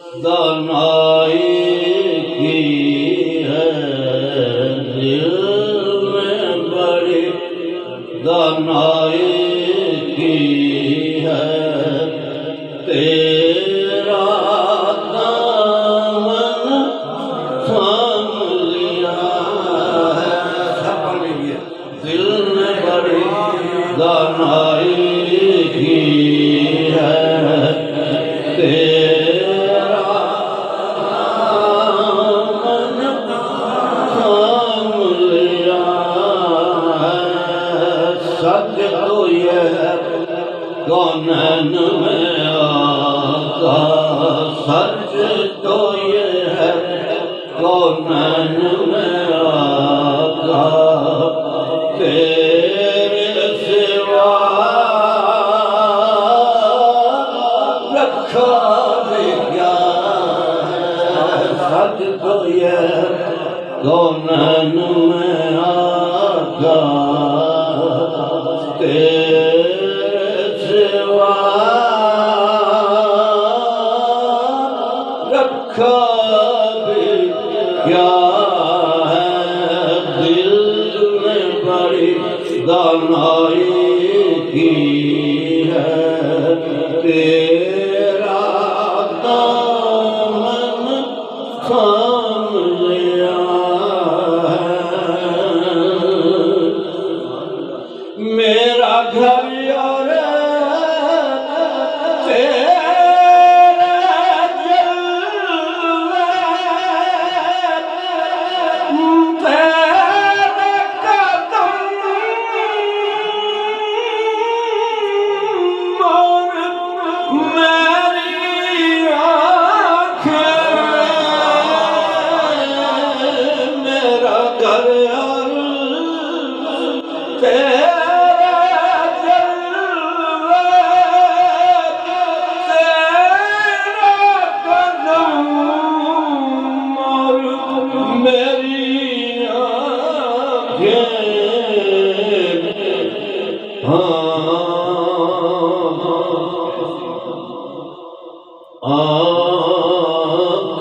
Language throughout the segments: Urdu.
دانائی کی ہے دل میں بڑی دانائی کی ہے تیرا دامن تھام لیا ہے دل میں بڑی دانائی کی ہے تیرا دامن تھام لیا ہے سچ تو یہ ہے کونین میں آقا سچ تو یہ ہے کونین میں آقا تیرے سوا رکھا بھی کیا ہے سچ تو یہ ہے کونین میں آقا تیرے سوا رکھا بھی کیا ہے دل میں بڑی دانائی کی ہے تیرا دامن تھام لیا ہے میرا گھر اور تیرے جلوے تیرے قدم اور میری آنکھیں میرا گھر اور تیرے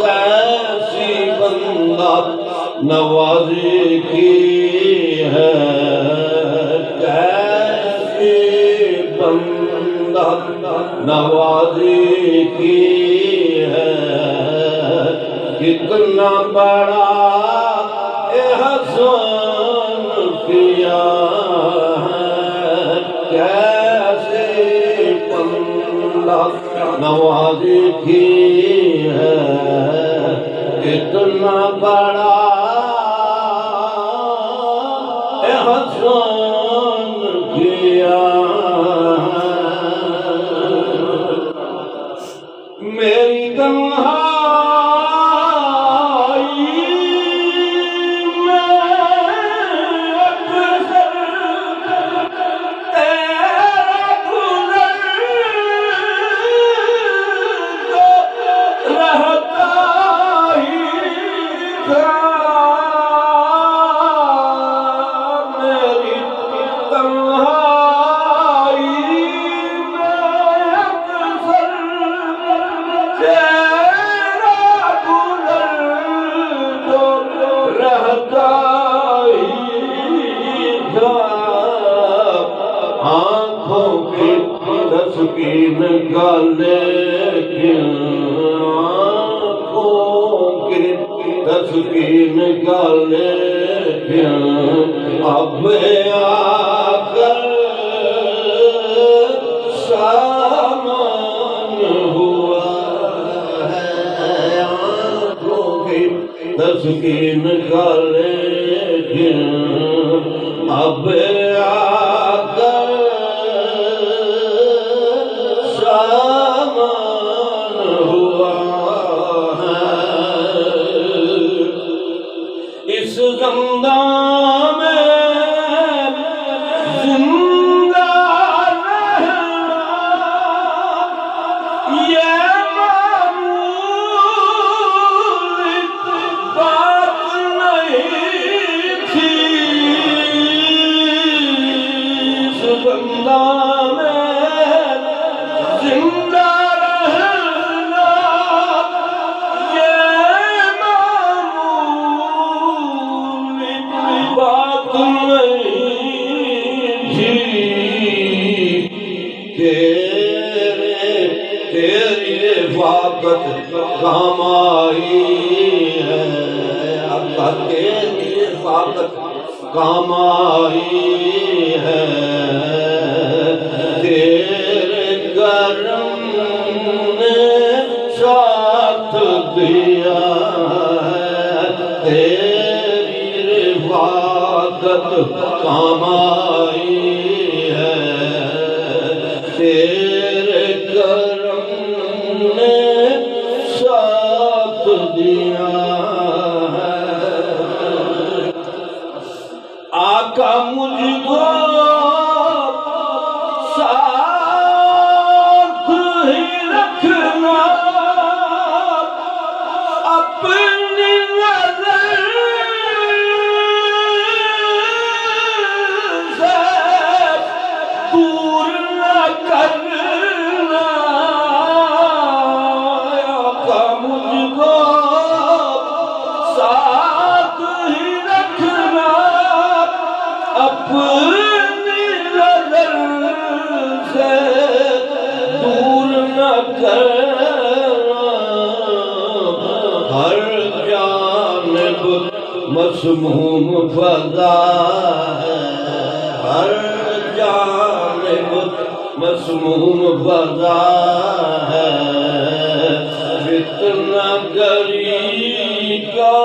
کیسی بندہ نوازی کی ہے کیسی بندہ نوازی کی ہے کتنا بڑا احسان کیا ہے کیسی بندہ نوازی کی ہے کتنا بڑا احسان کیا میری تنہائی آنکھوں کی تسکین کا لیکن آنکھوں کی تسکین کا لیکن اب آ کر سامان ہوا ہے آنکھوں کی تسکین کا لیکن اب آ کر سامان ہوا ہے اس زندان میں زندہ رہنا یہ معمولی بات نہیں تھی رفاقت کام آئی ہے، اللہ تیری رفاقت کام آئی ہے، تیرے کرم نے ساتھ دیا ہے، تیری رفاقت کام آئی ہے، تیرے کرم نے ساتھ دیا ہے۔ آقا مجھ کو ساتھ ہی رکھنا، اپنی نظر سے دور نہ کرنا، آقا مجھ کو ساتھ ہی رکھنا، اپنی نظر سے دور نہ کرنا، ہر جانب مسموم فضا ہے، ہر جانب مسموم فضا ہے، فتنہ گری کا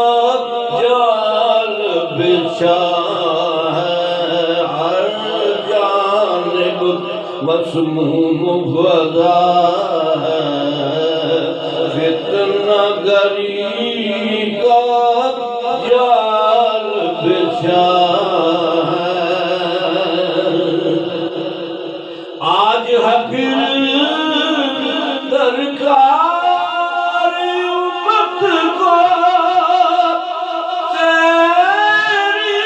جال بچھا ہے، ہر جانب مسموم فضا ہے، فتنہ گری کا جال بچھا ہے، آج ہے پھر درکار امت کو تیری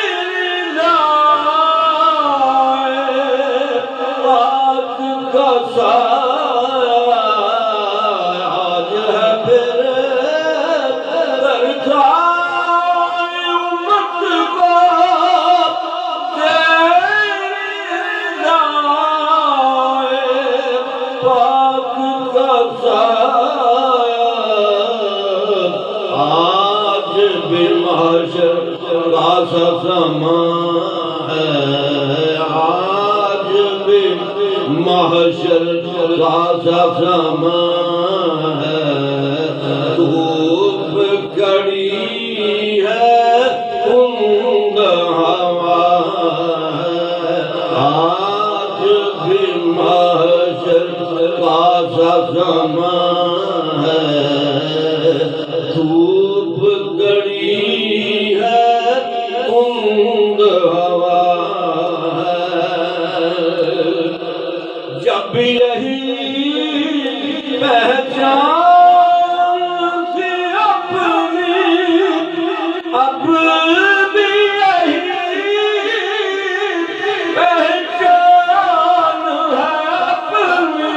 رضائے پاک کا سایہ، آج ہے پھر درکار امت کو تیری رضائے پاک کا سایہ، آج بھی محشر کا زمان ہے، آج بھی محشر کا زمان ہے، دھوپ کڑی ہے تند ہوا ہے، آج بھی محشر کا زمان ہے، دھوپ کڑی ہے تند ہوا ہے، جب یہی پہچان تھی اپنی، اب بھی یہی پہچان ہے اپنی،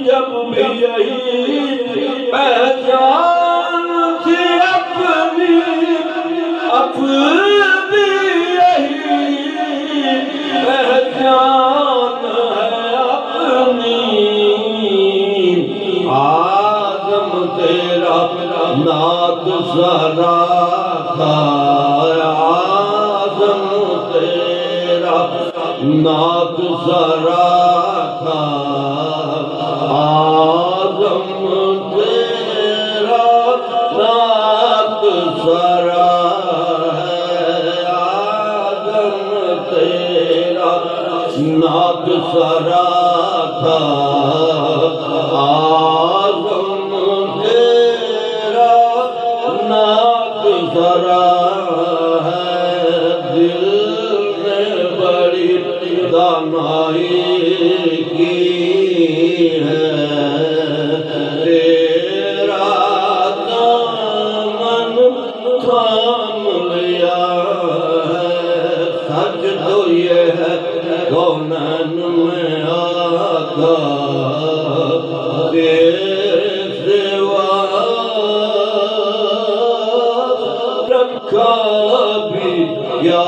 جب بھی یہی پہچان تھی اپنی، اب بھی یہی پہچان ہے اپنی، آدم تیرا نات سرا تھا، آدم تیرا نات سرا تھا، آدم تیرا نات سرا ہے، آدم تیرا نات سرا تھا، آدم تیرا نات سرا ہے، دل نے بڑی دانائی کی ہے، تیرا دامن تھام لیا ہے، سچ تو یہ ہے کونین میں آقا تیرے سوا رکھا بھی یا